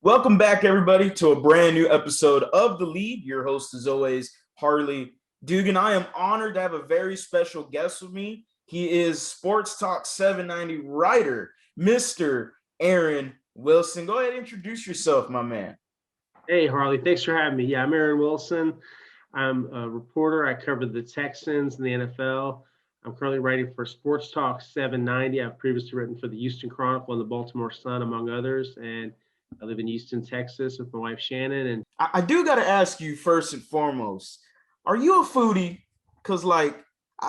Welcome back, everybody, to a brand new episode of The Lead. Your host, as always, Harley Dugan. I am honored to have a very special guest with me. He is Sports Talk 790 writer, Mr. Aaron Wilson. Go ahead and introduce yourself, my man. Hey, Harley, thanks for having me. Yeah, I'm Aaron Wilson. I'm a reporter. I cover the Texans and the NFL. I'm currently writing for Sports Talk 790. I've previously written for the Houston Chronicle and the Baltimore Sun, among others. And I live in Houston, Texas with my wife, Shannon. And I do got to ask you first and foremost, are you a foodie? Because, I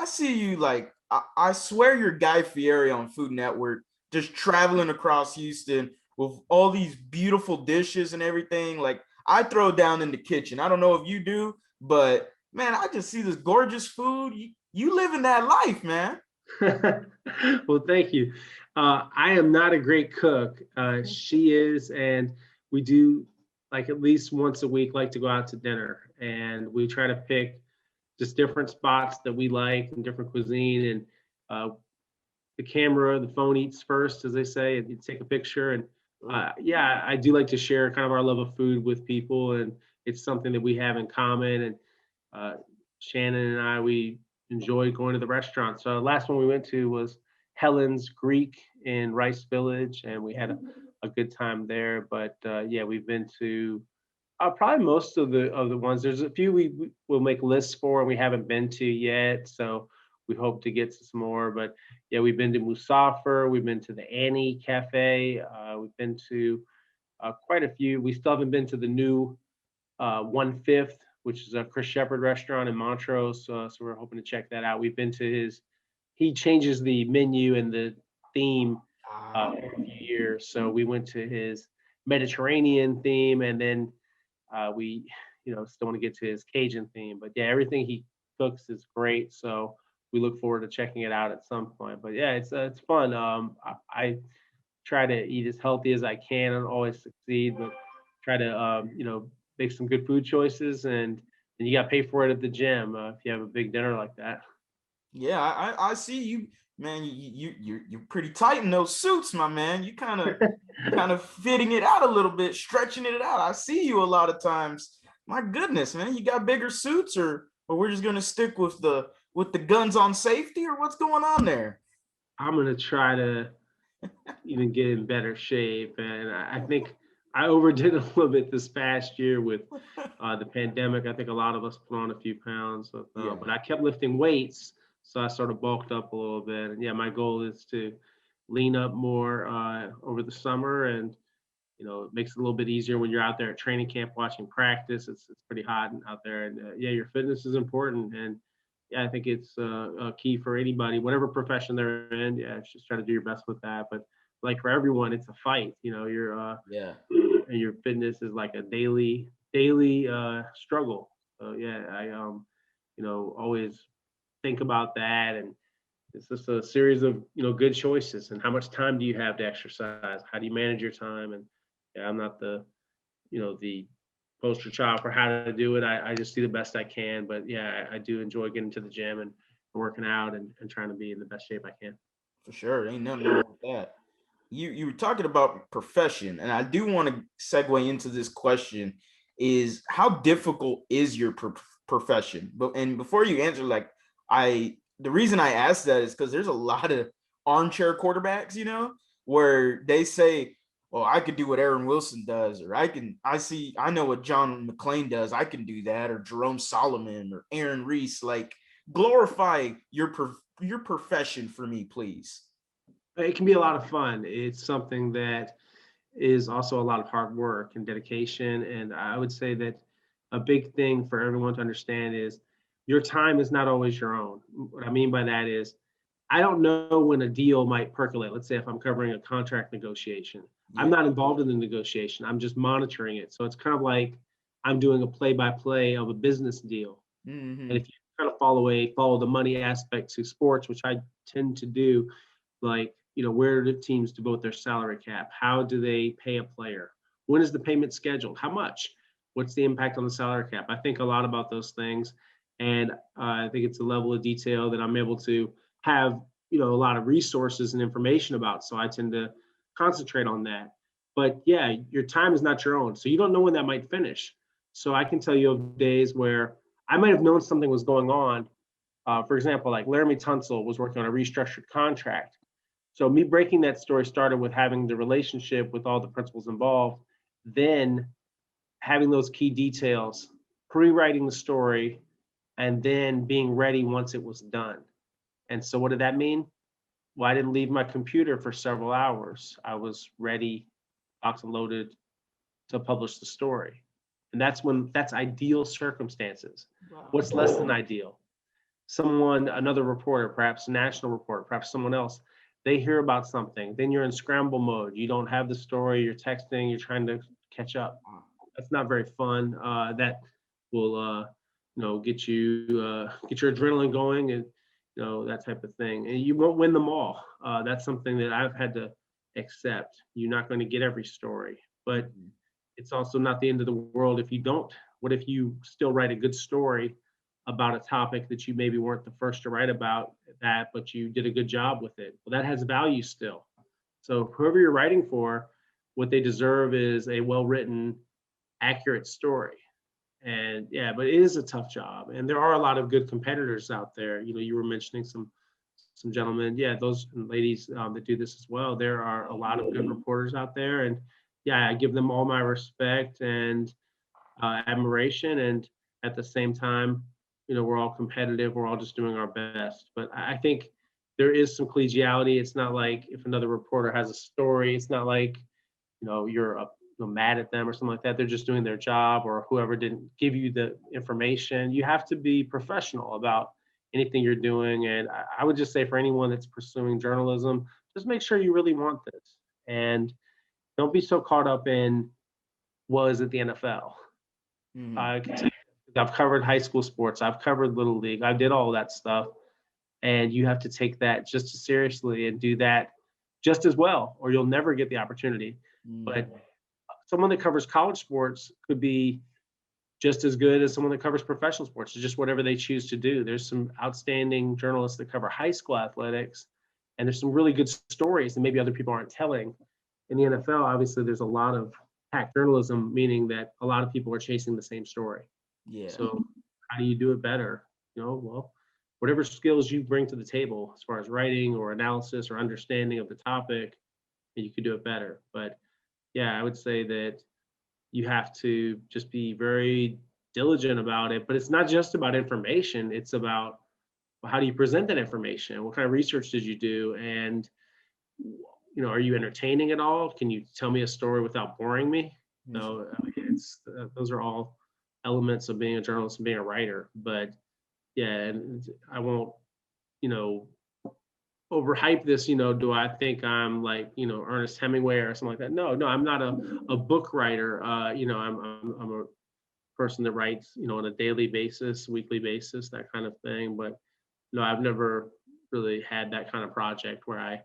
see you, I swear you're Guy Fieri on Food Network, just traveling across Houston with all these beautiful dishes and everything. Like, I throw down in the kitchen. I don't know if you do, but man, I just see this gorgeous food. You living that life, man. well, thank you. I am not a great cook. She is, and we do like at least once a week like to go out to dinner, and we try to pick just different spots that we like and different cuisine. And the phone eats first, as they say, and you take a picture. And yeah, I do like to share kind of our love of food with people, and it's something that we have in common. And uh, Shannon and we enjoy going to the restaurant. So the last one we went to was Helen's Greek in Rice Village, and we had a good time there. But yeah, we've been to probably most of the ones. There's a few we will make lists for and we haven't been to yet. So we hope to get to some more. But yeah, we've been to Musafir, we've been to the Annie Cafe, we've been to quite a few. We still haven't been to the new 1/5, which is a Chris Shepherd restaurant in Montrose. So we're hoping to check that out. We've been to he changes the menu and the theme every few years. So we went to his Mediterranean theme, and then we, still want to get to his Cajun theme. But yeah, everything he cooks is great. So we look forward to checking it out at some point. But yeah, it's fun. I try to eat as healthy as I can. I don't always succeed, but try to make some good food choices, and you got to pay for it at the gym if you have a big dinner like that. Yeah, I see you, man. You're pretty tight in those suits, my man. You kind of fitting it out a little bit, stretching it out. I see you a lot of times. My goodness, man, you got bigger suits, or we're just gonna stick with the guns on safety, or what's going on there? I'm gonna try to even get in better shape, and I think I overdid a little bit this past year with the pandemic. I think a lot of us put on a few pounds, Yeah. but I kept lifting weights, so I sort of bulked up a little bit. And yeah, my goal is to lean up more over the summer, and it makes it a little bit easier when you're out there at training camp watching practice. It's pretty hot out there, and yeah, your fitness is important. And yeah, I think it's key for anybody, whatever profession they're in. Yeah, just try to do your best with that. But like for everyone, it's a fight. Yeah. Your fitness is like a daily struggle. So yeah, I always think about that, and it's just a series of good choices. And how much time do you have to exercise? How do you manage your time? And yeah, I'm not the poster child for how to do it. I just do the best I can. But yeah, I do enjoy getting to the gym and working out, and trying to be in the best shape I can. For sure, ain't nothing wrong with that. You were talking about profession, and I do want to segue into this question: is how difficult is your profession? And before you answer, the reason I asked that is because there's a lot of armchair quarterbacks, where they say, "Well, I could do what Aaron Wilson does," or I know what John McClain does. I can do that," or Jerome Solomon or Aaron Reese. Like, glorify your profession for me, please. It can be a lot of fun. It's something that is also a lot of hard work and dedication. And I would say that a big thing for everyone to understand is your time is not always your own. What I mean by that is, I don't know when a deal might percolate. Let's say if I'm covering a contract negotiation, I'm Yeah. not involved in the negotiation. I'm just monitoring it. So it's kind of like I'm doing a play by play of a business deal. And Hmm. if you kind of follow the money aspect to sports, which I tend to do, like, where do teams devote their salary cap? How do they pay a player? When is the payment scheduled? How much? What's the impact on the salary cap? I think a lot about those things. And I think it's a level of detail that I'm able to have, a lot of resources and information about. So I tend to concentrate on that. But yeah, your time is not your own. So you don't know when that might finish. So I can tell you of days where I might have known something was going on. For example, like Laramie Tunsil was working on a restructured contract. So me breaking that story started with having the relationship with all the principals involved, then having those key details, pre-writing the story, and then being ready once it was done. And so what did that mean? Well, I didn't leave my computer for several hours. I was ready, locked and loaded to publish the story. And that's ideal circumstances. Wow. What's less than ideal? Someone, another reporter, perhaps a national reporter, perhaps someone else, they hear about something, then you're in scramble mode. You don't have the story, you're texting, you're trying to catch up. That's not very fun. That will, get your adrenaline going, and that type of thing. And you won't win them all. That's something that I've had to accept. You're not going to get every story, but it's also not the end of the world if you don't. What if you still write a good story about a topic that you maybe weren't the first to write about that, but you did a good job with it? Well, that has value still. So whoever you're writing for, what they deserve is a well-written, accurate story. And yeah, but it is a tough job, and there are a lot of good competitors out there. You were mentioning some gentlemen, yeah, those ladies that do this as well. There are a lot of good reporters out there, and yeah, I give them all my respect and admiration. And at the same time, we're all competitive. We're all just doing our best. But I think there is some collegiality. It's not like if another reporter has a story, it's not like you're mad at them or something like that. They're just doing their job, or whoever didn't give you the information. You have to be professional about anything you're doing. And I would just say for anyone that's pursuing journalism, just make sure you really want this, and don't be so caught up in was it the NFL. Mhm. I can tell you, I've covered high school sports, I've covered little league, I did all of that stuff, and you have to take that just as seriously and do that just as well, or you'll never get the opportunity. But Mhm. someone that covers college sports could be just as good as someone that covers professional sports. It's just whatever they choose to do. There's some outstanding journalists that cover high school athletics, and there's some really good stories that maybe other people aren't telling. In the NFL, obviously, there's a lot of hack journalism, meaning that a lot of people are chasing the same story. Yeah. So, how do you do it better? Well, whatever skills you bring to the table as far as writing or analysis or understanding of the topic, you could do it better. But yeah, I would say that you have to just be very diligent about it. But it's not just about information, it's about, well, how do you present that information? What kind of research did you do? And are you entertaining at all? Can you tell me a story without boring me? Mhm. So it's those are all elements of being a journalist and being a writer. But yeah, and I won't you know overhype this. Do I think I'm like Ernest Hemingway or something like that? No, I'm not a book writer. I'm a person that writes on a daily basis, weekly basis, that kind of thing. But no, I've never really had that kind of project where I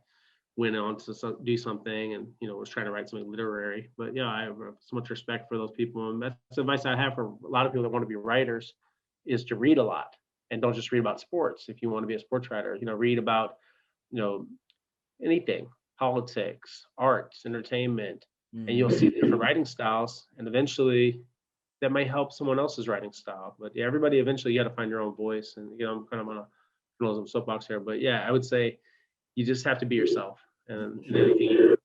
went on to do something and was trying to write something literary. But yeah, I have so much respect for those people, and that's advice I have for a lot of people that want to be writers, is to read a lot, and don't just read about sports. If you want to be a sports writer, read about you know anything, politics, arts, entertainment, and you'll Mhm. see different writing styles, and eventually that may help someone else's writing style. But yeah, everybody eventually you got to find your own voice. And I'm kind of on a journalism soapbox here, but yeah, I would say you just have to be yourself, and in anything you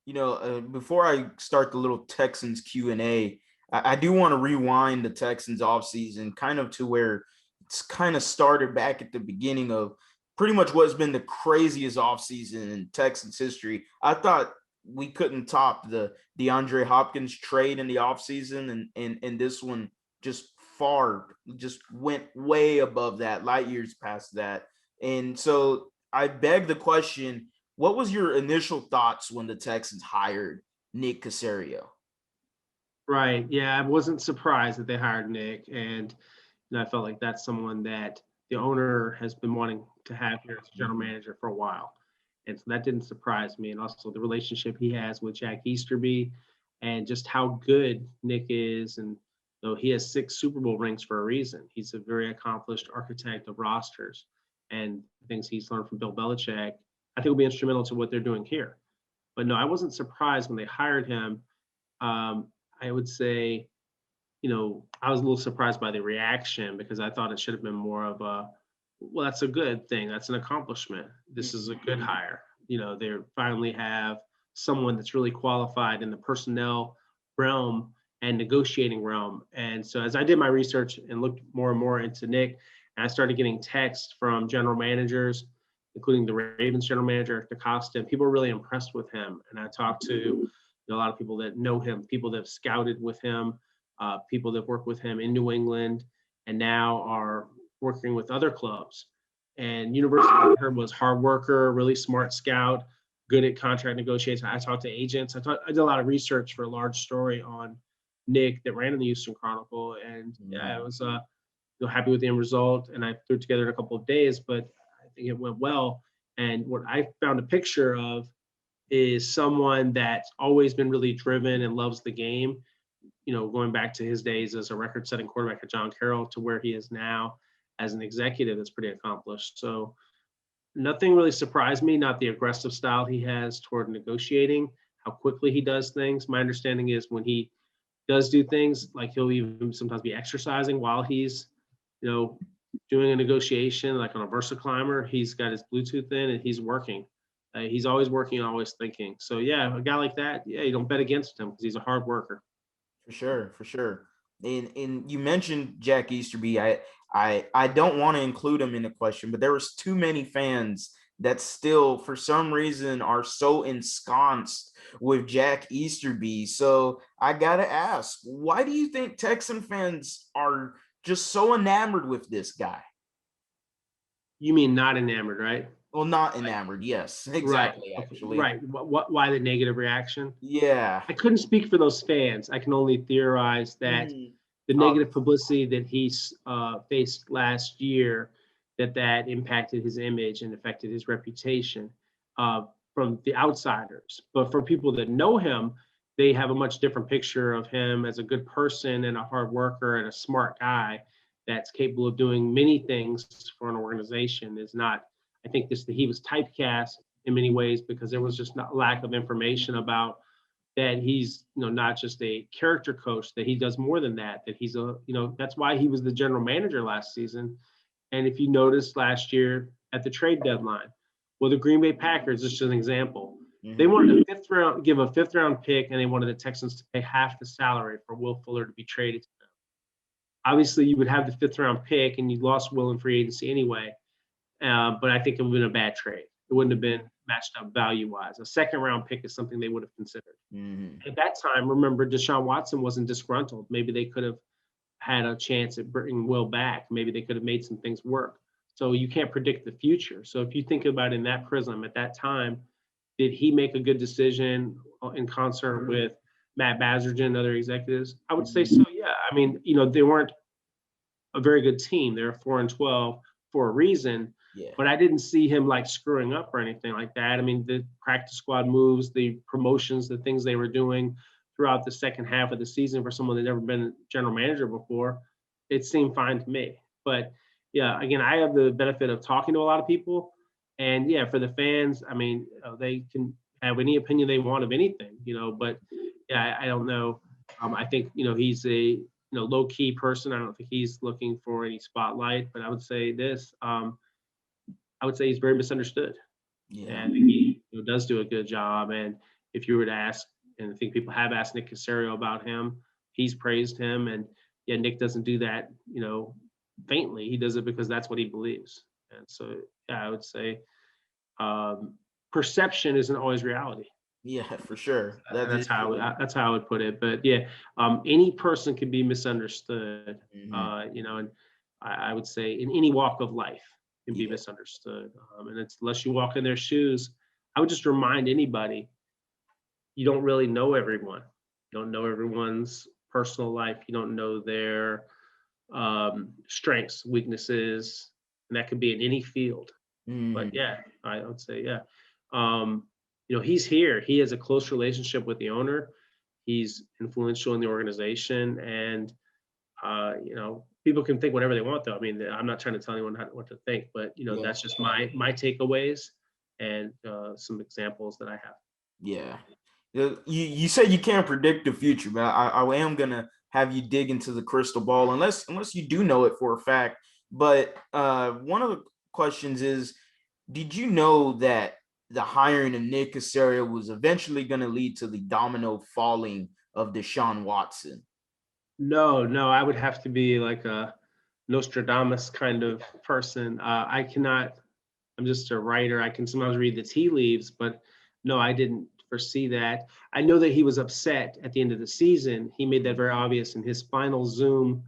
do. Before I start the little Texans Q&A, I do want to rewind the Texans offseason kind of to where it's kind of started back at the beginning of pretty much what's been the craziest offseason in Texans history. I thought we couldn't top the DeAndre Hopkins trade in the offseason, and this one just went way above that, light years past that. And so I beg the question, what was your initial thoughts when the Texans hired Nick Casario? Right. Yeah, I wasn't surprised that they hired Nick, and I felt like that's someone that the owner has been wanting to have here as general Mhm. manager for a while. And so that didn't surprise me. And also the relationship he has with Jack Easterby, and just how good Nick is. And though he has 6 Super Bowl rings for a reason, he's a very accomplished architect of rosters, and things he's learned from Bill Belichick, I think will be instrumental to what they're doing here. But no, I wasn't surprised when they hired him. I would say, I was a little surprised by the reaction because I thought it should have been more of a, well, that's a good thing. That's an accomplishment. This is a good hire. They finally have someone that's really qualified in the personnel realm and negotiating realm. And so as I did my research and looked more and more into Nick, and I started getting texts from general managers, including the Ravens general manager, DeCosta, and people were really impressed with him. And I talked to a lot of people that know him, people that have scouted with him, people that work with him in New England, and now are working with other clubs. And University, I heard, was hard worker, really smart scout, good at contract negotiation. I talked to agents. I did a lot of research for a large story on Nick that ran in the Houston Chronicle, and yeah, I was happy with the end result. And I threw it together in a couple of days, but I think it went well. And what I found a picture of is someone that's always been really driven and loves the game, going back to his days as a record-setting quarterback at John Carroll to where he is now as an executive that's pretty accomplished. So nothing really surprised me, not the aggressive style he has toward negotiating, how quickly he does things. My understanding is when he does do things, like he'll even sometimes be exercising while he's, doing a negotiation, like on a Versa climber, he's got his Bluetooth in and he's working. He's always working, always thinking. So yeah, a guy like that, yeah, you don't bet against him because he's a hard worker. For sure, for sure. And you mentioned Jack Easterby. I don't want to include him in the question, but there was too many fans that still, for some reason, are so ensconced with Jack Easterby. So I gotta ask, why do you think Texan fans are just so enamored with this guy? You mean not enamored, right? Well, not Like, enamored. Yes, right. exactly. Okay. Actually, Right. Why the negative reaction? yeah. I couldn't speak for those fans. I can only theorize that Mhm. the Oh, negative publicity that he's faced last year, that impacted his image and affected his reputation uh, from the outsiders. But for people that know him, they have a much different picture of him as a good person and a hard worker and a smart guy that's capable of doing many things for an organization. Is not, I think this that he was typecast in many ways because there was just not lack of information about that he's not just a character coach, that he does more than that, that he's a that's why he was the general manager last season. And if you noticed last year at the trade deadline, well, the Green Bay Packers, just an example, they mhm. wanted give a fifth round pick, and they wanted the Texans to pay half the salary for Will Fuller to be traded to them. Obviously, you would have the fifth round pick, and you lost Will in free agency anyway. But I think it would have been a bad trade. It wouldn't have been matched up value wise. A second round pick is something they would have considered. Mhm. At that time, remember, Deshaun Watson wasn't disgruntled. Maybe they could have had a chance at bringing Will back. Maybe they could have made some things work. So you can't predict the future. So if you think about it in that prism, at that time, did he make a good decision in concert with Matt Bazergen and other executives? I would say so. Yeah. I mean, they weren't a very good team. They're 4-12 for a reason. Yeah. But I didn't see him like screwing up or anything like that. I mean, the practice squad moves, the promotions, the things they were doing throughout the second half of the season for someone that never been a general manager before, it seemed fine to me. But yeah, again, I have the benefit of talking to a lot of people, and yeah, for the fans, I mean, they can have any opinion they want of anything, But yeah, I don't know. I think he's a low key person. I don't think he's looking for any spotlight. But I would say this. I would say he's very misunderstood, Yeah. and he does do a good job. And if you were to ask, and I think people have asked Nick Casario about him, he's praised him. And yeah, Nick doesn't do that, faintly. He does it because that's what he believes. And so, yeah, I would say perception isn't always reality. Yeah, for sure. And That is true. that's how I would put it. But yeah, any person can be misunderstood. Mhm. And I would say in any walk of life can be Yeah. misunderstood. And it's unless you walk in their shoes, I would just remind anybody you don't really know everyone. You don't know everyone's personal life. You don't know their strengths, weaknesses, and that could be in any field. But Mhm. yeah, I would say yeah. Um, he's here. He has a close relationship with the owner. He's influential in the organization, and people can think whatever they want. Though I mean, I'm not trying to tell anyone what to think, but Yeah. that's just my takeaways and some examples that I have. Yeah. You say you can't predict the future, but I am gonna have you dig into the crystal ball unless you do know it for a fact. But one of the questions is, did you know that the hiring of Nick Casario was eventually going to lead to the domino falling of Deshaun Watson? No, no, I would have to be like a Nostradamus kind of person. I cannot. I'm just a writer. I can sometimes read the tea leaves, but no, I didn't foresee that. I know that he was upset at the end of the season. He made that very obvious in his final Zoom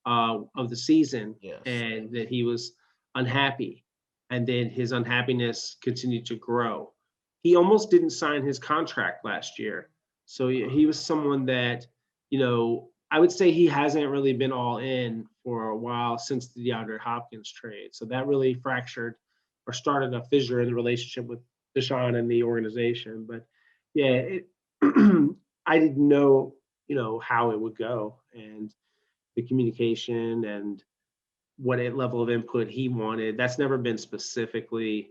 of the season, Yes. and that he was unhappy. And then his unhappiness continued to grow. He almost didn't sign his contract last year. So he was someone that, I would say he hasn't really been all in for a while since the DeAndre Hopkins trade. So that really fractured or started a fissure in the relationship with Deshaun and the organization. But yeah, I didn't know, how it would go. And the communication and what level of input he wanted. That's never been specifically,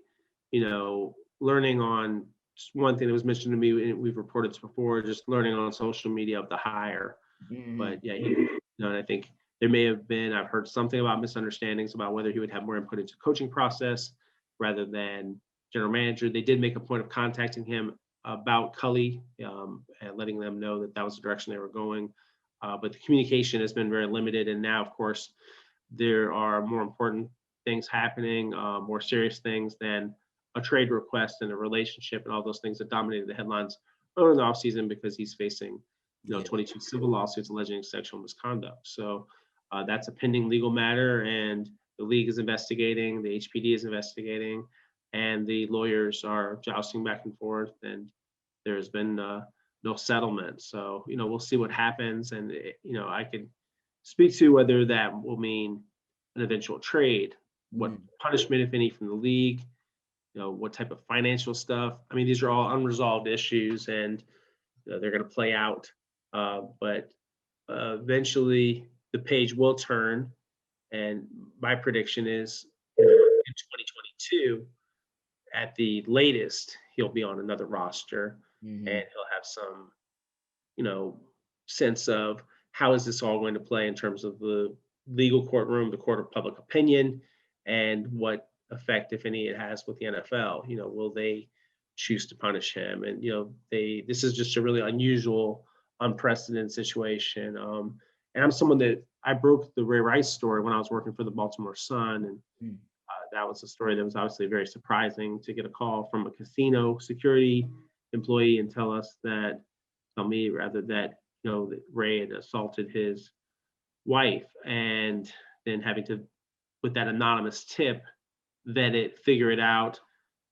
learning on one thing that was mentioned to me, and we've reported this before, just learning on social media of the hire. Mm-hmm. But yeah, and I think there may have been, I've heard something about misunderstandings about whether he would have more input into coaching process rather than general manager. They did make a point of contacting him about Cully and letting them know that that was the direction they were going. But the communication has been very limited. And now, of course, there are more important things happening, more serious things than a trade request and a relationship and all those things that dominated the headlines early in the offseason because he's facing, Yeah. 22 civil lawsuits alleging sexual misconduct. So that's a pending legal matter, and the league is investigating, the HPD is investigating, and the lawyers are jousting back and forth, and there's been no settlement. So, we'll see what happens. And, I could speak to whether that will mean an eventual trade, what Mm. punishment, if any, from the league, what type of financial stuff. I mean, these are all unresolved issues, and they're going to play out. But eventually, the page will turn, and my prediction is in 2022, at the latest, he'll be on another roster, Mm-hmm. and he'll have some, you know, sense of how is this all going to play in terms of the legal courtroom, the court of public opinion, and what effect, if any, it has with the NFL. Will they choose to punish him? And this is just a really unusual, unprecedented situation. And I'm someone that I broke the Ray Rice story when I was working for the Baltimore Sun, and Mm. that was a story that was obviously very surprising to get a call from a casino security employee and tell me rather that that Ray had assaulted his wife, and then having to, with that anonymous tip, vet it, figure it out,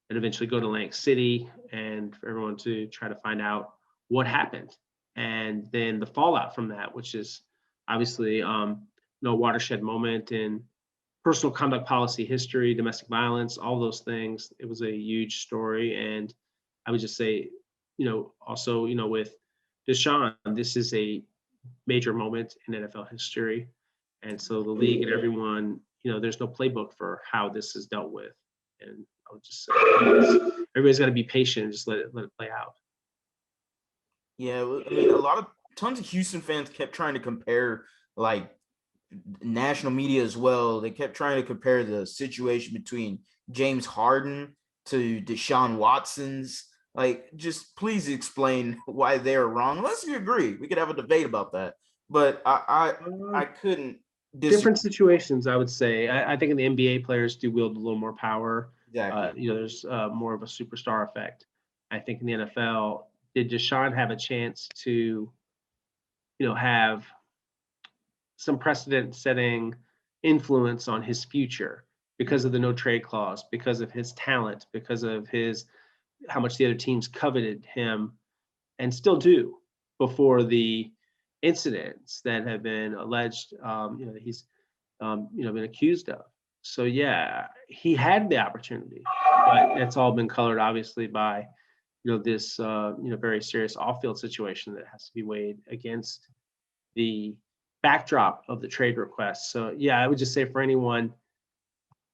and eventually go to Atlantic City and for everyone to try to find out what happened. And then the fallout from that, which is obviously no watershed moment in personal conduct policy history, domestic violence, all those things. It was a huge story. And I would just say, also, with Deshaun, this is a major moment in NFL history. And so the league and everyone, there's no playbook for how this is dealt with. And I would just say everybody's got to be patient and just let it play out. Yeah, well, I mean, tons of Houston fans kept trying to compare, like, national media as well. They kept trying to compare the situation between James Harden to Deshaun Watson's. Like, just please explain why they're wrong. Unless you agree, we could have a debate about that. But I couldn't disagree. Different situations, I would say. I think in the NBA, players do wield a little more power. Exactly. There's more of a superstar effect. I think in the NFL, did Deshaun have a chance to, have some precedent-setting influence on his future because of the no trade clause, because of his talent, because of his how much the other teams coveted him and still do before the incidents that have been alleged, that he's, been accused of. So yeah, he had the opportunity, but it's all been colored obviously by, this, very serious off-field situation that has to be weighed against the backdrop of the trade request. So yeah, I would just say for anyone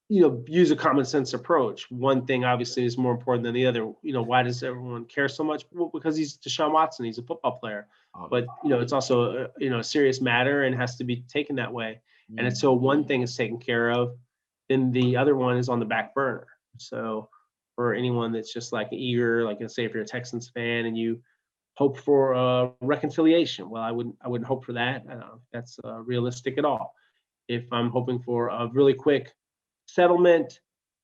use a common sense approach. One thing obviously is more important than the other. Why does everyone care so much? Well, because he's Deshaun Watson, he's a football player. But it's also a serious matter and has to be taken that way. And until one thing is taken care of, then the other one is on the back burner. So for anyone that's just like eager, like let's say if you're a Texans fan and you hope for reconciliation, well, I wouldn't hope for that. I don't know if that's realistic at all. If I'm hoping for a really quick settlement,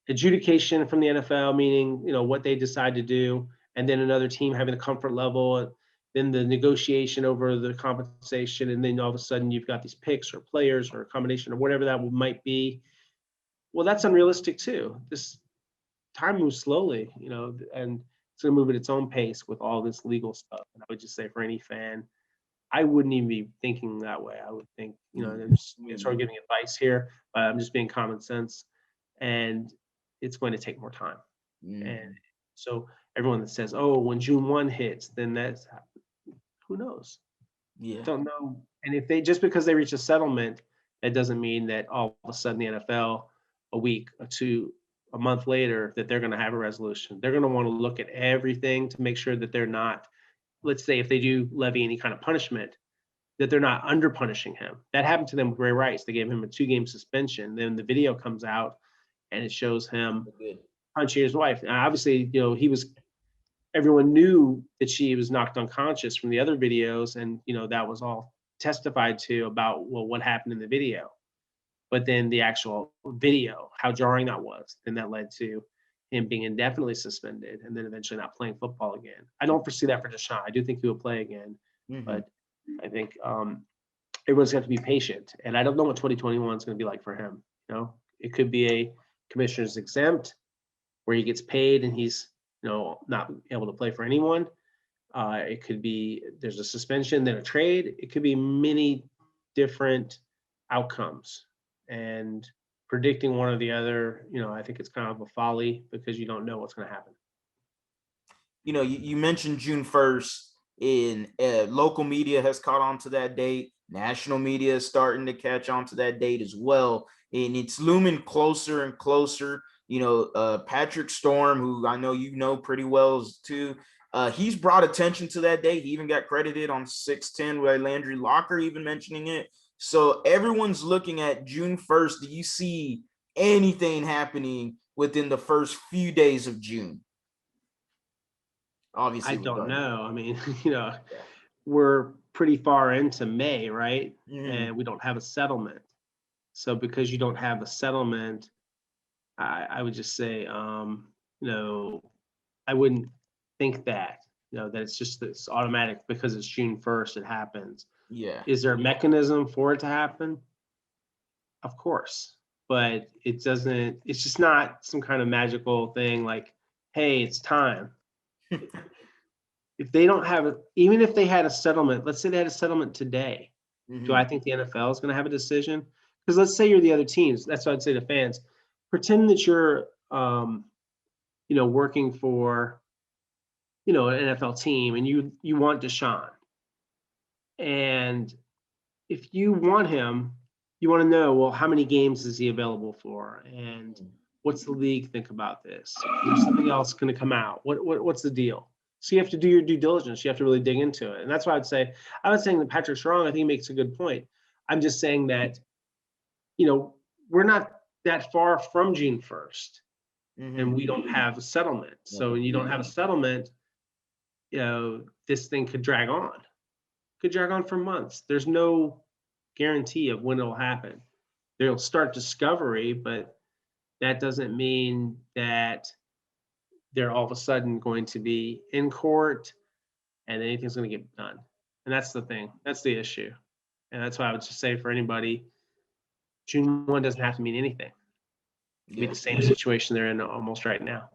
adjudication from the NFL, meaning what they decide to do, and then another team having the comfort level, then the negotiation over the compensation, and then all of a sudden you've got these picks or players or a combination or whatever that might be. Well, that's unrealistic too. This time moves slowly, and it's going to move at its own pace with all this legal stuff. And I would just say for any fan, I wouldn't even be thinking that way. I would think, I'm just sort of giving advice here, but I'm just being common sense, and it's going to take more time. And so everyone that says, "Oh, when June 1 hits, then that's," who knows? Yeah. Don't know. And if just because they reach a settlement, that doesn't mean that all of a sudden the NFL a week or two, a month later, that they're going to have a resolution. They're going to want to look at everything to make sure that they're not, let's say if they do levy any kind of punishment, that they're not under punishing him. That happened to them with Ray Rice. They gave him a 2-game suspension. Then the video comes out and it shows him punching his wife. And obviously, everyone knew that she was knocked unconscious from the other videos. And, that was all testified to about, well, what happened in the video. But then the actual video, how jarring that was, then that led to him being indefinitely suspended and then eventually not playing football again. I don't foresee that for Deshaun. I do think he will play again, but I think everyone's got to be patient. And I don't know what 2021 is going to be like for him. It could be a commissioner's exempt where he gets paid and he's not able to play for anyone. It could be there's a suspension, then a trade. It could be many different outcomes. And predicting one or the other, I think it's kind of a folly because you don't know what's going to happen. You mentioned June 1st. In local media has caught on to that date. National media is starting to catch on to that date as well. And it's looming closer and closer. Patrick Storm, who I know pretty well too, he's brought attention to that date. He even got credited on 610 by Landry Locker, even mentioning it. So everyone's looking at June 1st. Do you see anything happening within the first few days of June? Obviously, I don't know. I mean, we're pretty far into May, right? And we don't have a settlement. So because you don't have a settlement, I would just say, I wouldn't think that, that it's automatic because it's June 1st, it happens. Yeah. Is there a mechanism for it to happen? Of course, but it's just not some kind of magical thing like, hey, it's time. If they don't have it, even if they had a settlement, let's say they had a settlement today, do I think the NFL is going to have a decision? Because let's say you're the other teams. That's what I'd say to fans. Pretend that you're, working for, an NFL team and you want Deshaun. And if you want him, you want to know, well, how many games is he available for? And what's the league think about this? Is something else going to come out? What's the deal? So you have to do your due diligence. You have to really dig into it. And that's why I'm not saying that Patrick's wrong. I think he makes a good point. I'm just saying that, we're not that far from June 1st and we don't have a settlement. So when you don't have a settlement, this thing could drag on. Could drag on for months. There's no guarantee of when it'll happen. They'll start discovery, but that doesn't mean that they're all of a sudden going to be in court and anything's going to get done. And that's the thing. That's the issue. And that's why I would just say for anybody, June 1 doesn't have to mean anything. It could be the same situation they're in almost right now.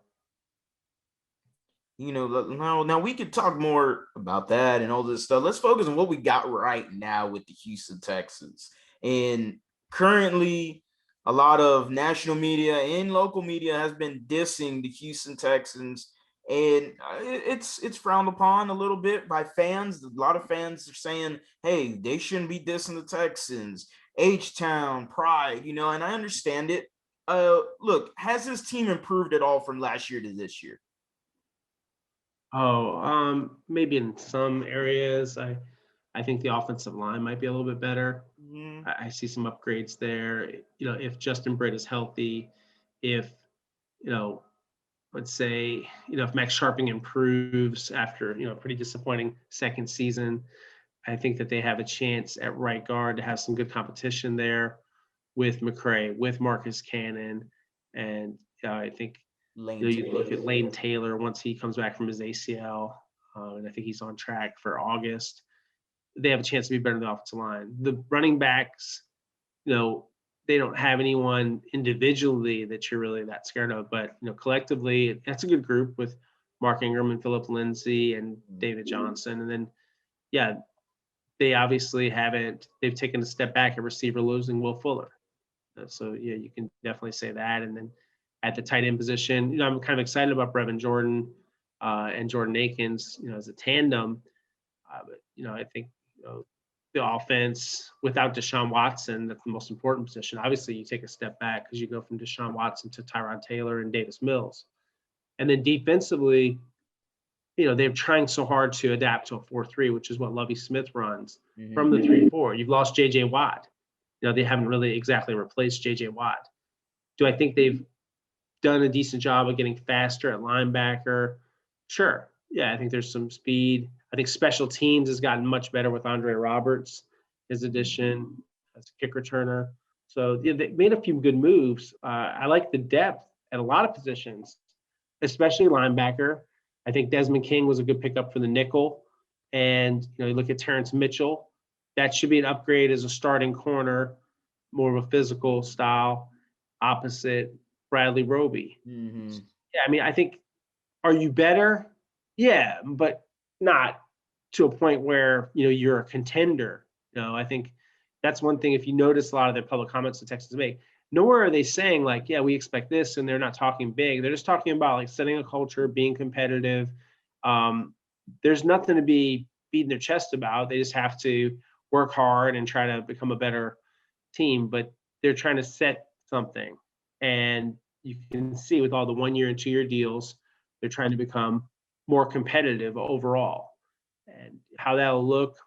Now we could talk more about that and all this stuff. Let's focus on what we got right now with the Houston Texans. And currently, a lot of national media and local media has been dissing the Houston Texans, and it's frowned upon a little bit by fans. A lot of fans are saying, "Hey, they shouldn't be dissing the Texans. H-Town, pride," and I understand it. Look, has his team improved at all from last year to this year? Oh, maybe in some areas. I think the offensive line might be a little bit better. Mm, I see some upgrades there. If Justin Britt is healthy, if you know, let's say, if Max Sharping improves after, a pretty disappointing second season, I think that they have a chance at right guard to have some good competition there with McCray, with Marcus Cannon. And I think, Lane you look Taylor. at Layden Taylor once he comes back from his ACL, and I think he's on track for August. They have a chance to be better than the offensive line. The running backs, you know, they don't have anyone individually that you're really that scared of, but collectively, that's a good group with Mark Ingram and Philip Lindsay and David Johnson. And then, yeah, they obviously haven't. They've taken a step back at receiver, losing Will Fuller. So yeah, you can definitely say that. And then at the tight end position, I'm kind of excited about Brevin Jordan and Jordan Akins, as a tandem. But I think the offense without Deshaun Watson, that's the most important position. Obviously, you take a step back because you go from Deshaun Watson to Tyrod Taylor and Davis Mills. And then defensively, they're trying so hard to adapt to a 4-3, which is what Lovie Smith runs from the 3-4. You've lost J.J. Watt. They haven't really exactly replaced J.J. Watt. Do I think they've done a decent job of getting faster at linebacker? Sure. Yeah, I think there's some speed. I think special teams has gotten much better with Andre Roberts, his addition as a kick returner. So yeah, they made a few good moves. I like the depth at a lot of positions, especially linebacker. I think Desmond King was a good pickup for the nickel. And you look at Terrence Mitchell, that should be an upgrade as a starting corner, more of a physical style, opposite Bradley Roby. Mm-hmm. Yeah, I mean, I think, are you better? Yeah, but not to a point where you're a contender. I think that's one thing. If you notice a lot of the public comments the Texans make, nowhere are they saying like, yeah, we expect this, and they're not talking big. They're just talking about like setting a culture, being competitive. There's nothing to be beating their chest about. They just have to work hard and try to become a better team. But they're trying to set something, and you can see with all the 1 year and 2 year deals, they're trying to become more competitive overall. And how that'll look,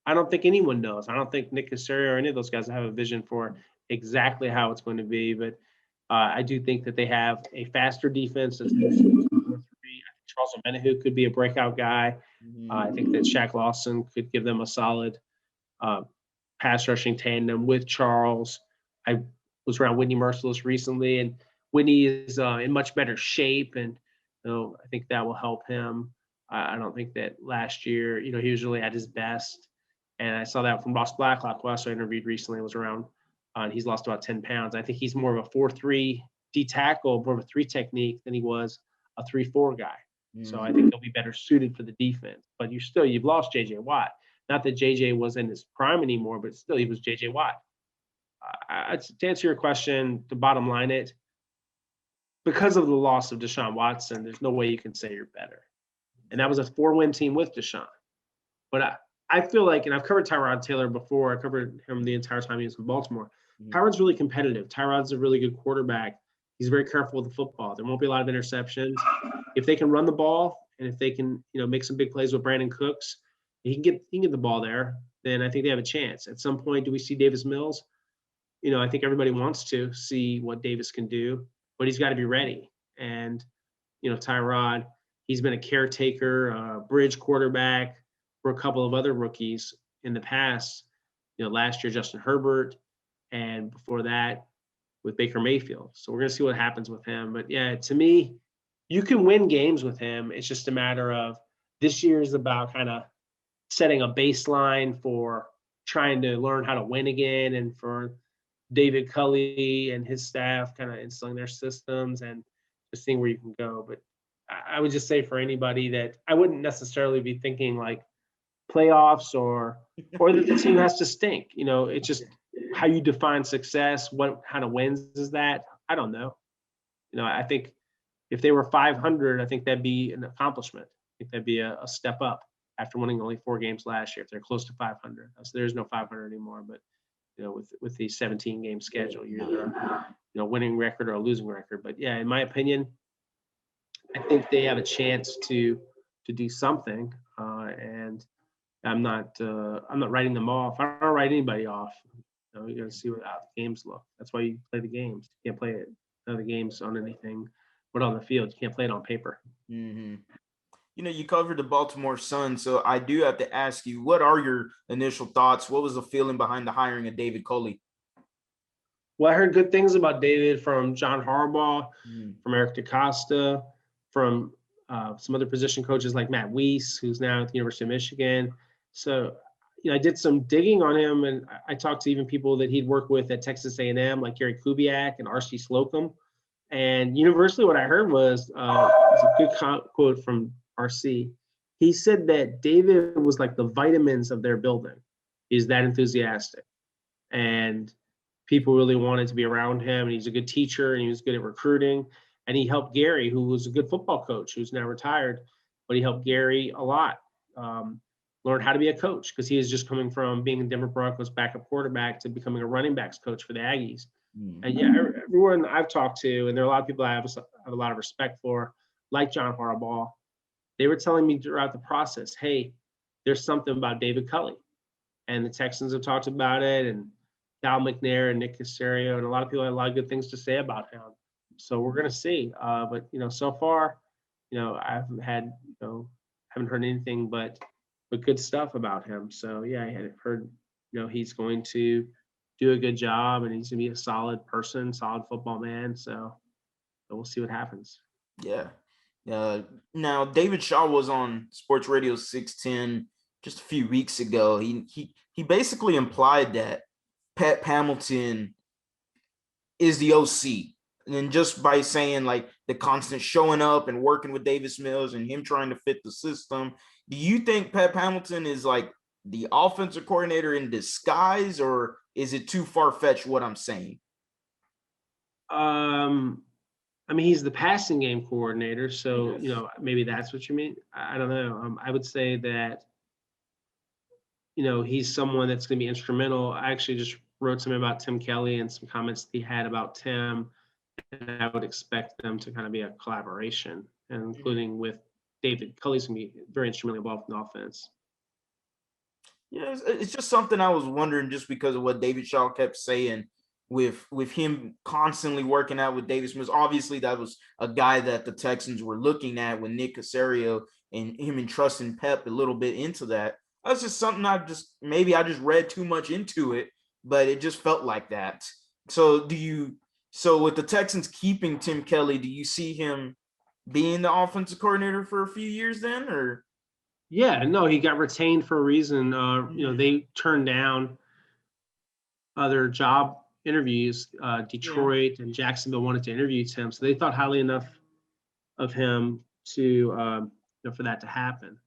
I don't think anyone knows. I don't think Nick Casario or any of those guys have a vision for exactly how it's going to be. But I do think that they have a faster defense. That's I think Charles Omenihu could be a breakout guy. I think that Shaq Lawson could give them a solid uh, pass rushing tandem with Charles. I was around Whitney Merciless recently, and Whitney is in much better shape, and I think that will help him. I don't think that last year, he was really at his best, and I saw that from Ross Blacklock, who I also interviewed recently, was around, and he's lost about 10 pounds. I think he's more of a 4-3 D tackle, more of a 3 technique than he was a 3-4 guy. So I think he'll be better suited for the defense. But you've lost J.J. Watt. Not that J.J. was in his prime anymore, but still he was J.J. Watt. To answer your question, to bottom line it, because of the loss of Deshaun Watson, there's no way you can say you're better. And that was a 4-win team with Deshaun. But I feel like, and I've covered Tyrod Taylor before, I covered him the entire time he was in Baltimore. Tyrod's really competitive. Tyrod's a really good quarterback. He's very careful with the football. There won't be a lot of interceptions. If they can run the ball, and if they can, make some big plays with Brandon Cooks, he can get the ball there, then I think they have a chance. At some point, do we see Davis Mills? I think everybody wants to see what Davis can do, but he's got to be ready. And, Tyrod, he's been a caretaker, bridge quarterback for a couple of other rookies in the past. Last year, Justin Herbert, and before that with Baker Mayfield. So we're going to see what happens with him. But yeah, to me, you can win games with him. It's just a matter of this year is about kind of setting a baseline for trying to learn how to win again, and for David Culley and his staff kind of instilling their systems and just seeing where you can go. But I would just say for anybody that I wouldn't necessarily be thinking like playoffs or that the team has to stink. It's just how you define success. What kind of wins is that? I don't know. I think if they were 500, I think that'd be an accomplishment. I think that'd be a step up after winning only 4 games last year. If they're close to 500, so there's no 500 anymore. But with the 17 game schedule, you're either winning record or a losing record. But yeah, in my opinion, I think they have a chance to do something. And I'm not writing them off. I don't write anybody off. You got to see how the games look. That's why you play the games. You can't play it the games on anything, but on the field, you can't play it on paper. Mm-hmm. You covered the Baltimore Sun, so I do have to ask you, what are your initial thoughts? What was the feeling behind the hiring of David Culley? Well, I heard good things about David from John Harbaugh, Mm. from Eric DeCosta, from some other position coaches like Matt Weiss, who's now at the University of Michigan. So, I did some digging on him, and I talked to even people that he'd worked with at Texas A&M, like Gary Kubiak and R.C. Slocum. And universally, what I heard was it's a good quote from RC. He said that David was like the vitamins of their building. He's that enthusiastic, and people really wanted to be around him. And he's a good teacher, and he was good at recruiting. And he helped Gary, who was a good football coach, who's now retired, but he helped Gary a lot learn how to be a coach, because he is just coming from being a Denver Broncos backup quarterback to becoming a running backs coach for the Aggies. And yeah, everyone I've talked to, and there are a lot of people I have a lot of respect for, like John Harbaugh, they were telling me throughout the process, hey, there's something about David Culley. And the Texans have talked about it, and Cal McNair and Nick Casario, and a lot of people have a lot of good things to say about him. So we're going to see. But, so far, I haven't heard anything but good stuff about him. So, yeah, I had heard, he's going to do a good job, and he's gonna be a solid person, solid football man. So we'll see what happens. Yeah. Now David Shaw was on Sports Radio 610 just a few weeks ago. He basically implied that Pat Hamilton is the OC. And then just by saying like the constant showing up and working with Davis Mills and him trying to fit the system, do you think Pat Hamilton is like the offensive coordinator in disguise, or is it too far-fetched what I'm saying? I mean, he's the passing game coordinator, so Yes. maybe that's what you mean. I don't know. I would say that he's someone that's going to be instrumental. I actually just wrote something about Tim Kelly and some comments he had about Tim, and I would expect them to kind of be a collaboration, including with David Culley's going to be very instrumentally involved in the offense. Yeah, it's just something I was wondering, just because of what David Shaw kept saying with him constantly working out with Davis Mills. Obviously, that was a guy that the Texans were looking at with Nick Casario, and him entrusting Pep a little bit into that. That's just something I just read too much into it, but it just felt like that. So with the Texans keeping Tim Kelly, do you see him being the offensive coordinator for a few years then, or? Yeah, no, he got retained for a reason. They turned down other job interviews. Detroit and Jacksonville wanted to interview him, so they thought highly enough of him to for that to happen.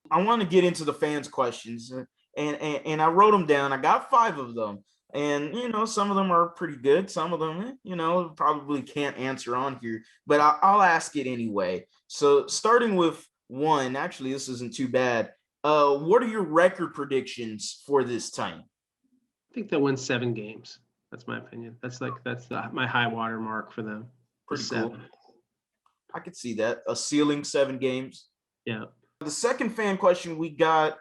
I want to get into the fans' questions, and I wrote them down. I got 5 of them, and some of them are pretty good. Some of them, probably can't answer on here, but I'll ask it anyway. So starting with one, actually, this isn't too bad. What are your record predictions for this time? I think they'll win 7 games. That's my opinion. That's my high water mark for them. Pretty 7. cool. I could see that, a ceiling 7 games. Yeah. The second fan question we got,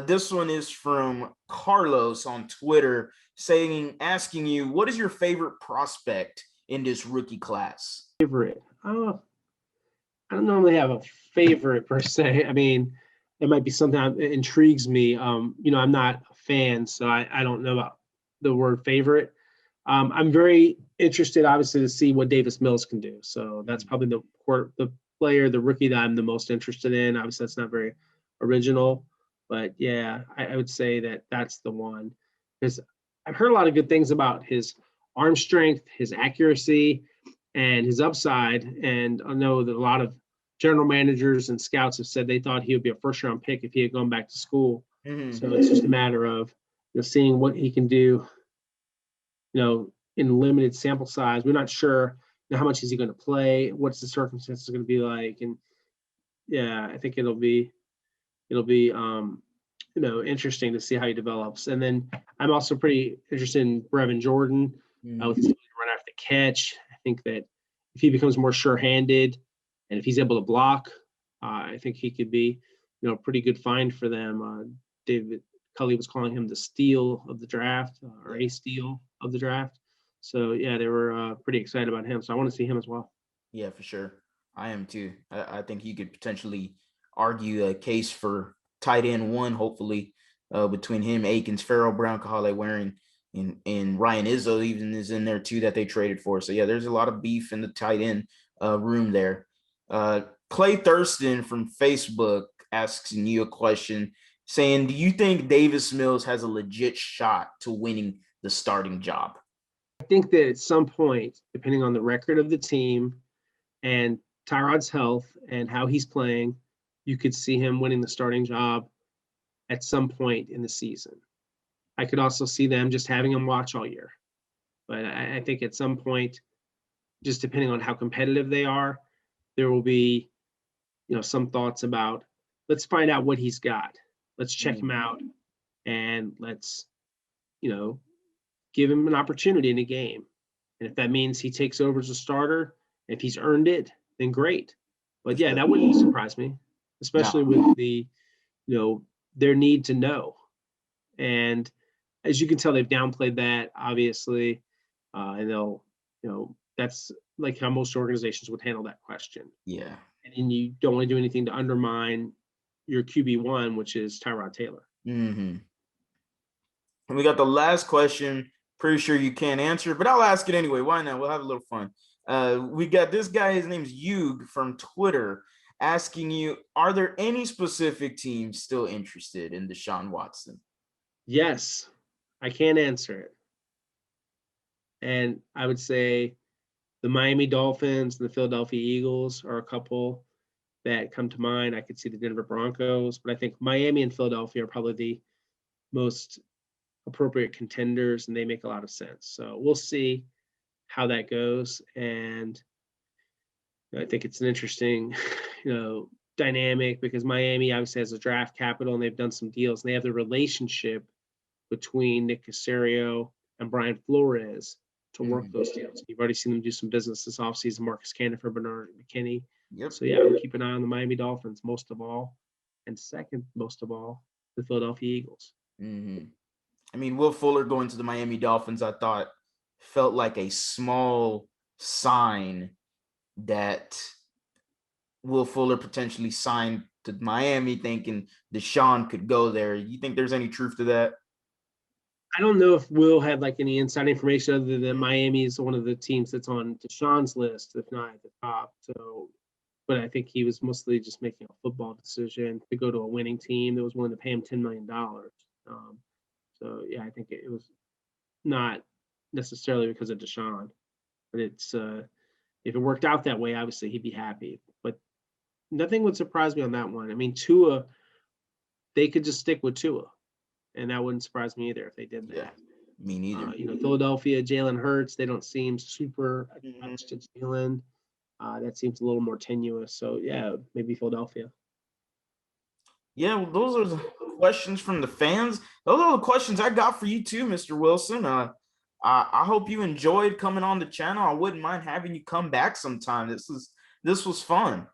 this one is from Carlos on Twitter, asking you, what is your favorite prospect in this rookie class? Favorite? Oh, I don't normally have a favorite per se. I mean, it might be something that intrigues me. I'm not a fan, so I don't know about the word favorite. I'm very interested, obviously, to see what Davis Mills can do. So that's probably the player, the rookie that I'm the most interested in. Obviously, that's not very original, but yeah, I would say that that's the one, because I've heard a lot of good things about his arm strength, his accuracy, and his upside. And I know that a lot of general managers and scouts have said they thought he would be a first-round pick if he had gone back to school. Mm-hmm. So it's just a matter of seeing what he can do, in limited sample size. We're not sure how much is he going to play, what's the circumstances going to be like, and yeah, I think it'll be interesting to see how he develops. And then I'm also pretty interested in Brevin Jordan, with run after catch. I think that if he becomes more sure-handed and if he's able to block, I think he could be, a pretty good find for them. David Culley was calling him the steal of the draft, or a steal of the draft. So yeah, they were pretty excited about him. So I want to see him as well. Yeah, for sure. I am too. I think he could potentially argue a case for tight end one, hopefully, between him, Akins, Farrell Brown, Kahale Waring, and Ryan Izzo even is in there too that they traded for. So yeah, there's a lot of beef in the tight end room there. Clay Thurston from Facebook asks you a question saying, do you think Davis Mills has a legit shot to winning the starting job? I think that at some point, depending on the record of the team and Tyrod's health and how he's playing, you could see him winning the starting job at some point in the season. I could also see them just having him watch all year. But I think at some point, just depending on how competitive they are, there will be, some thoughts about, let's find out what he's got. Let's check him out and let's, give him an opportunity in a game. And if that means he takes over as a starter, if he's earned it, then great. But yeah, that wouldn't surprise me, especially with the, their need to know. And as you can tell, they've downplayed that, obviously. And they'll, that's like how most organizations would handle that question. Yeah. And then you don't want to do anything to undermine your QB1, which is Tyrod Taylor. Mm-hmm. And we got the last question. Pretty sure you can't answer, but I'll ask it anyway. Why not? We'll have a little fun. We got this guy, his name's Yug from Twitter, asking you, are there any specific teams still interested in Deshaun Watson? Yes, I can't answer it. And I would say the Miami Dolphins and the Philadelphia Eagles are a couple that come to mind. I could see the Denver Broncos, but I think Miami and Philadelphia are probably the most appropriate contenders, and they make a lot of sense. So we'll see how that goes. And I think it's an interesting, dynamic because Miami obviously has a draft capital and they've done some deals and they have the relationship between Nick Casario and Brian Flores to work those deals. You've already seen them do some business this offseason, Marcus Cannon for Bernard McKinney. Yep. So yeah, we'll keep an eye on the Miami Dolphins most of all. And second most of all, the Philadelphia Eagles. Mm-hmm. I mean, Will Fuller going to the Miami Dolphins, I thought felt like a small sign that Will Fuller potentially signed to Miami thinking Deshaun could go there. You think there's any truth to that? I don't know if Will had like any inside information other than Miami is one of the teams that's on Deshaun's list, if not at the top. So, but I think he was mostly just making a football decision to go to a winning team that was willing to pay him $10 million. So yeah, I think it was not necessarily because of Deshaun, but it's if it worked out that way, obviously he'd be happy. But nothing would surprise me on that one. I mean, Tua, they could just stick with Tua, and that wouldn't surprise me either if they did that. Yeah, me neither. Philadelphia, Jalen Hurts, they don't seem super attached to Jalen. That seems a little more tenuous. So yeah, maybe Philadelphia. Yeah, well, those are the questions from the fans. Those are the questions I got for you too, Mr. Wilson. I hope you enjoyed coming on the channel. I wouldn't mind having you come back sometime. This was fun.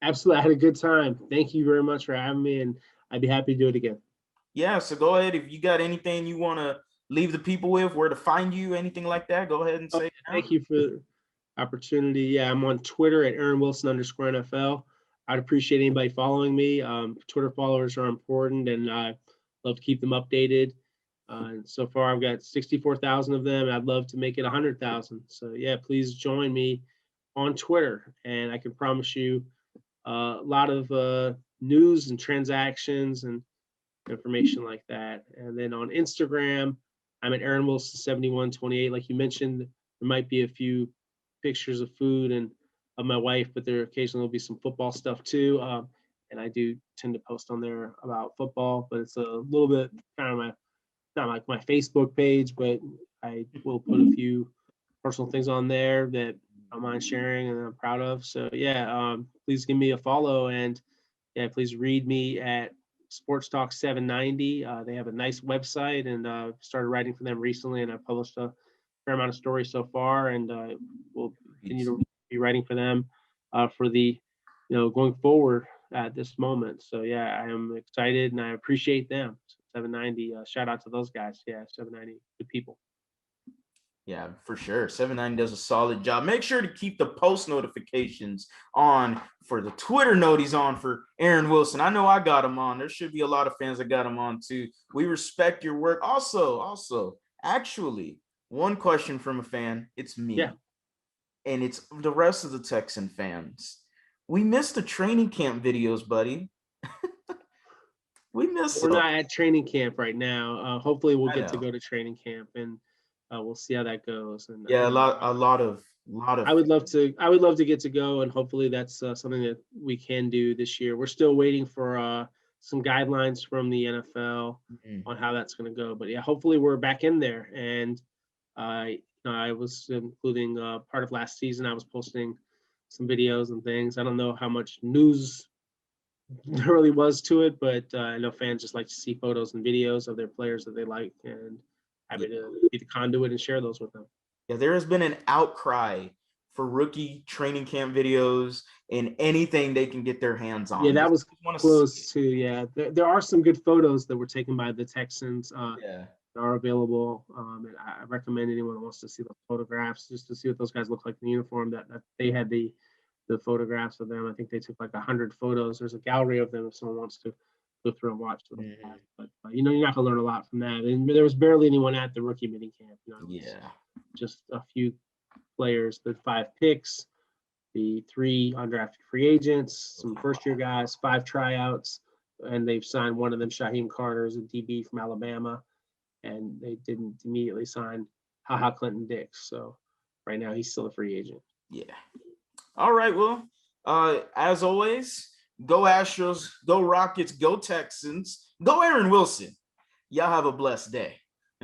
Absolutely, I had a good time. Thank you very much for having me, and I'd be happy to do it again. Yeah, so go ahead. If you got anything you want to leave the people with, where to find you, anything like that, go ahead and say it now. Thank you for the opportunity. Yeah, I'm on Twitter at @AaronWilson_NFL. I'd appreciate anybody following me. Twitter followers are important, and I love to keep them updated. So far, I've got 64,000 of them, and I'd love to make it 100,000. So yeah, please join me on Twitter, and I can promise you a lot of news and transactions and information like that. And then on Instagram, I'm at AaronWilson7128. Like you mentioned, there might be a few pictures of food and of my wife, but there occasionally will be some football stuff too. And I do tend to post on there about football, but it's a little bit kind of not like my Facebook page, but I will put a few personal things on there that I don't mind sharing and I'm proud of. So yeah, please give me a follow, and yeah, please read me at Sports Talk 790. They have a nice website, and started writing for them recently, and I published a fair amount of stories so far, and we'll continue to be writing for them for the, going forward at this moment. So yeah, I am excited and I appreciate them. 790, shout out to those guys. Yeah, 790, good people. Yeah, for sure. 790 does a solid job. Make sure to keep the post notifications on for the Twitter noties on for Aaron Wilson. I know I got him on. There should be a lot of fans that got him on too. We respect your work. Also, actually, one question from a fan. It's me. Yeah. And it's the rest of the Texan fans. We missed the training camp videos, buddy. We missed We're them. not at training camp right now. Hopefully we'll get to know. go to training camp, and we'll see how that goes. And Yeah, a lot of. I would love to get to go, and hopefully that's something that we can do this year. We're still waiting for some guidelines from the NFL on how that's going to go. But yeah, hopefully we're back in there. And I was including part of last season. I was posting some videos and things. I don't know how much news there really was to it, but I know fans just like to see photos and videos of their players that they like, and happy to be the conduit and share those with them. Yeah, there has been an outcry for rookie training camp videos and anything they can get their hands on. Yeah, that was close to. Yeah, there are some good photos that were taken by the Texans. That are available, and I recommend anyone who wants to see those photographs just to see what those guys look like in the uniform. That they had the photographs of them. I think they took like 100 photos. There's a gallery of them if someone wants to go through and watch them. But you're not gonna learn a lot from that. And there was barely anyone at the rookie mini camp. Just a few players. The 5 picks, the 3 undrafted free agents, some first-year guys, 5 tryouts, and they've signed one of them. Shaheem Carter is a DB from Alabama, and they didn't immediately sign Clinton Dix. So right now he's still a free agent. Yeah. All right. Well, as always, go Astros, go Rockets, go Texans, go Aaron Wilson. Y'all have a blessed day.